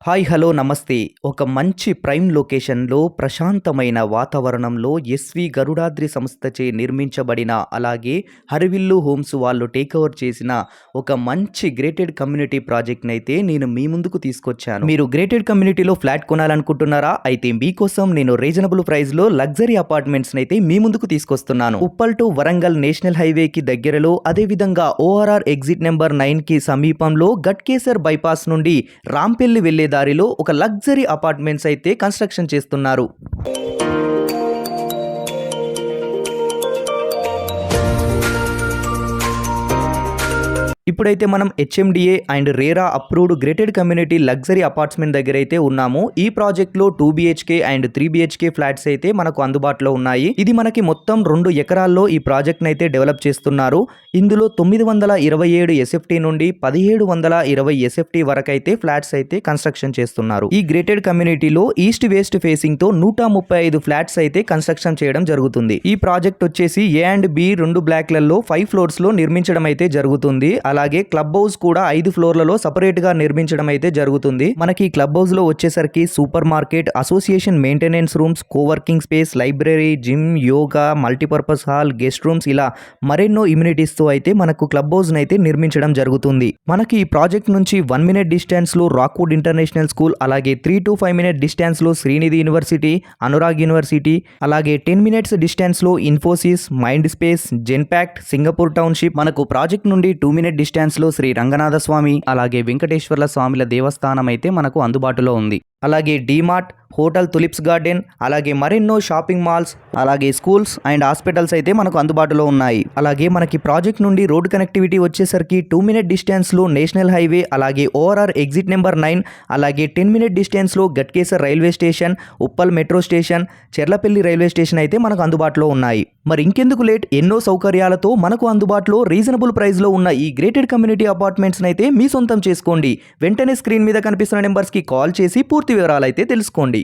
Hi hello నమస్తే. ఒక మంచి ప్రైమ్ లొకేషన్‌లో ప్రశాంతమైన వాతావరణంలో ఎస్‌వి గరుడాద్రి సంస్థచే నిర్మించబడిన, అలాగే హరివిల్లు హోమ్స్ వాళ్ళు టేక్ ఓవర్ చేసిన ఒక మంచి గ్రేటెడ్ కమ్యూనిటీ ప్రాజెక్ట్‌నైతే నేను మీ ముందుకు తీసుకొచ్చాను. మీరు గ్రేటెడ్ కమ్యూనిటీలో ఫ్లాట్ కొనాలనుకుంటున్నారా? అయితే మీకోసం నేను రీజనబుల్ ప్రైస్‌లో లగ్జరీ అపార్ట్మెంట్స్‌నైతే మీ ముందుకు తీసుకొస్తున్నాను. ఉప్పల్ టు వరంగల్ నేషనల్ హైవేకి దగ్గరలో, అదేవిధంగా ఓఆర్ఆర్ ఎగ్జిట్ నెంబర్ 9కి సమీపంలో గట్కేసర్ బైపాస్ నుండి రాంపల్లి వెళ్లే దారిలో ఒక లగ్జరీ అపార్ట్మెంట్స్ అయితే కన్స్ట్రక్షన్ చేస్తున్నారు. ఇప్పుడైతే మనం HMDA and RERA approved grated community luxury apartment దగ్గర అయితే ఉన్నాము. ఈ ప్రాజెక్ట్లో 2 BHK అండ్ 3 BHK ఫ్లాట్స్ అయితే మనకు అందుబాటులో ఉన్నాయి. ఇది మనకి మొత్తం 2 ఎకరాల్లో ఈ ప్రాజెక్ట్ అయితే డెవలప్ చేస్తున్నారు. ఇందులో 927 SFT నుండి 1720 SFT వరకు అయితే ఫ్లాట్స్ అయితే కన్స్ట్రక్షన్ చేస్తున్నారు. ఈ గ్రేటెడ్ కమ్యూనిటీలో ఈస్ట్ వెస్ట్ ఫేసింగ్ తో 135 ఫ్లాట్స్ అయితే కన్స్ట్రక్షన్ చేయడం జరుగుతుంది. ఈ ప్రాజెక్ట్ వచ్చేసి ఏ అండ్ బి 2 బ్లాక్లలో 5 ఫ్లోర్స్ లో నిర్మించడం అయితే జరుగుతుంది. అలాగే క్లబ్ హౌస్ కూడా 5 ఫ్లోర్లలో సపరేట్ గా నిర్మించడం అయితే జరుగుతుంది. మనకి క్లబ్ హౌస్ లో వచ్చేసరికి super market, association maintenance rooms, coworking space, library, gym, yoga, multipurpose hall, guest rooms, ఇలా మరెన్నో ఇమ్యూనిటీస్ తో అయితే మనకు క్లబ్ హౌస్ అయితే నిర్మించడం జరుగుతుంది. మనకి ఈ ప్రాజెక్ట్ నుంచి 1 మినిట్ డిస్టెన్స్ లో రాక్వుడ్ ఇంటర్నేషనల్ స్కూల్, అలాగే 3 to 5 మినిట్ డిస్టెన్స్ లో శ్రీనిధి యూనివర్సిటీ, అనురాగ్ యూనివర్సిటీ, అలాగే 10 మినిట్స్ డిస్టెన్స్ లో Infosys, mind space, Genpact, Singapore township, మనకు ప్రాజెక్ట్ నుండి 2 మినిట్ డిస్టెన్స్ లో శ్రీ రంగనాథ స్వామి, అలాగే వెంకటేశ్వర్ల స్వామిల దేవస్థానం అయితే మనకు అందుబాటులో ఉంది. అలాగే డీమార్ట్, హోటల్ తులిప్స్ గార్డెన్, అలాగే మరెన్నో షాపింగ్ మాల్స్, అలాగే స్కూల్స్ అండ్ హాస్పిటల్స్ అయితే మనకు అందుబాటులో ఉన్నాయి. అలాగే మనకి ప్రాజెక్ట్ నుండి రోడ్ కనెక్టివిటీ వచ్చేసరికి 2 మినిట్ డిస్టెన్స్ లో నేషనల్ హైవే, అలాగే ఓఆర్ఆర్ ఎగ్జిట్ నెంబర్ 9, అలాగే 10 మినిట్ డిస్టెన్స్ లో Ghatkesar railway station, Uppal metro station, Cherlapalli railway station అయితే మనకు అందుబాటులో ఉన్నాయి. మరి ఇంకెందుకు లేట్, ఎన్నో సౌకర్యాలతో మనకు అందుబాటులో రీజనబుల్ ప్రైస్ లో ఉన్న ఈ గ్రేటెడ్ కమ్యూనిటీ అపార్ట్మెంట్స్ అయితే మీ సొంతం చేసుకోండి. వెంటనే స్క్రీన్ మీద కనిపిస్తున్న నెంబర్స్ కి కాల్ చేసి పూర్తి వివరాలు అయితే తెలుసుకోండి.